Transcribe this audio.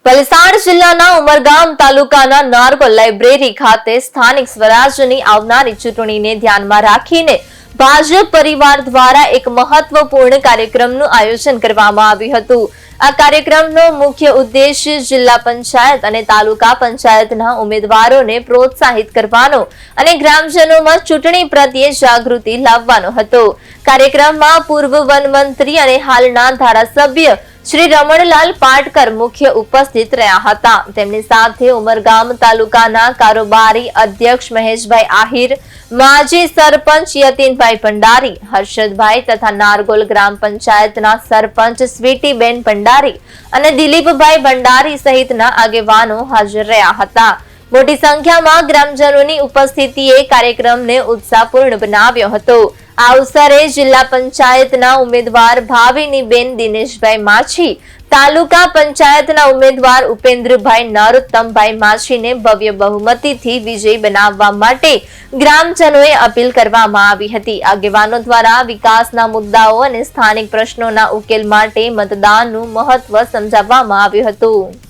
વલસાડ જિલ્લાના ઉમરગામ તાલુકાના નારગોલ લાઇબ્રેરી ખાતે સ્થાનિક સ્વરાજ્યની આવનારી ચૂંટણીને ધ્યાનમાં રાખીને ભાજપ પરિવાર દ્વારા એક મહત્વપૂર્ણ કાર્યક્રમનું આયોજન કરવામાં આવ્યું હતું। આ કાર્યક્રમનો મુખ્ય ઉદ્દેશ્ય જિલ્લા પંચાયત અને તાલુકા પંચાયતના ઉમેદવારોને પ્રોત્સાહિત કરવાનો અને ગ્રામજનોમાં ચૂંટણી પ્રત્યે જાગૃતિ લાવવાનો હતો। કાર્યક્રમમાં પૂર્વ વન મંત્રી અને હાલના ધારાસભ્ય શ્રી રમણલાલ પાટકર મુખ્ય ઉપસ્થિત રહ્યા હતા। તેમની સાથે ઉમરગામ તાલુકાના કારોબારી અધ્યક્ષ મહેશભાઈ આહિર, માજી સરપંચ યતીનભાઈ ભંડારી, હર્ષદભાઈ તથા નારગોલ ગ્રામ પંચાયતના સરપંચ સ્વીટીબેન ભંડારી અને દિલીપભાઈ ભંડારી સહિતના આગેવાનો હાજર રહ્યા હતા। મોટી સંખ્યામાં ગ્રામજનોની ઉપસ્થિતિએ કાર્યક્રમને ઉત્સાહપૂર્ણ બનાવ્યો હતો। આ અવસરે જિલ્લા પંચાયતના ઉમેદવાર ભાવિનીબેન દિનેશભાઈ માછી, તાલુકા પંચાયતના ઉમેદવાર ઉપેન્દ્રભાઈ નરોત્તમભાઈ માછીને ભવ્ય બહુમતીથી વિજયી બનાવવા માટે ગ્રામજનોએ અપીલ કરવામાં આવી હતી। આગેવાનો દ્વારા વિકાસના મુદ્દાઓ અને સ્થાનિક પ્રશ્નોના ઉકેલ માટે મતદાનનું મહત્વ સમજાવવામાં આવ્યું હતું।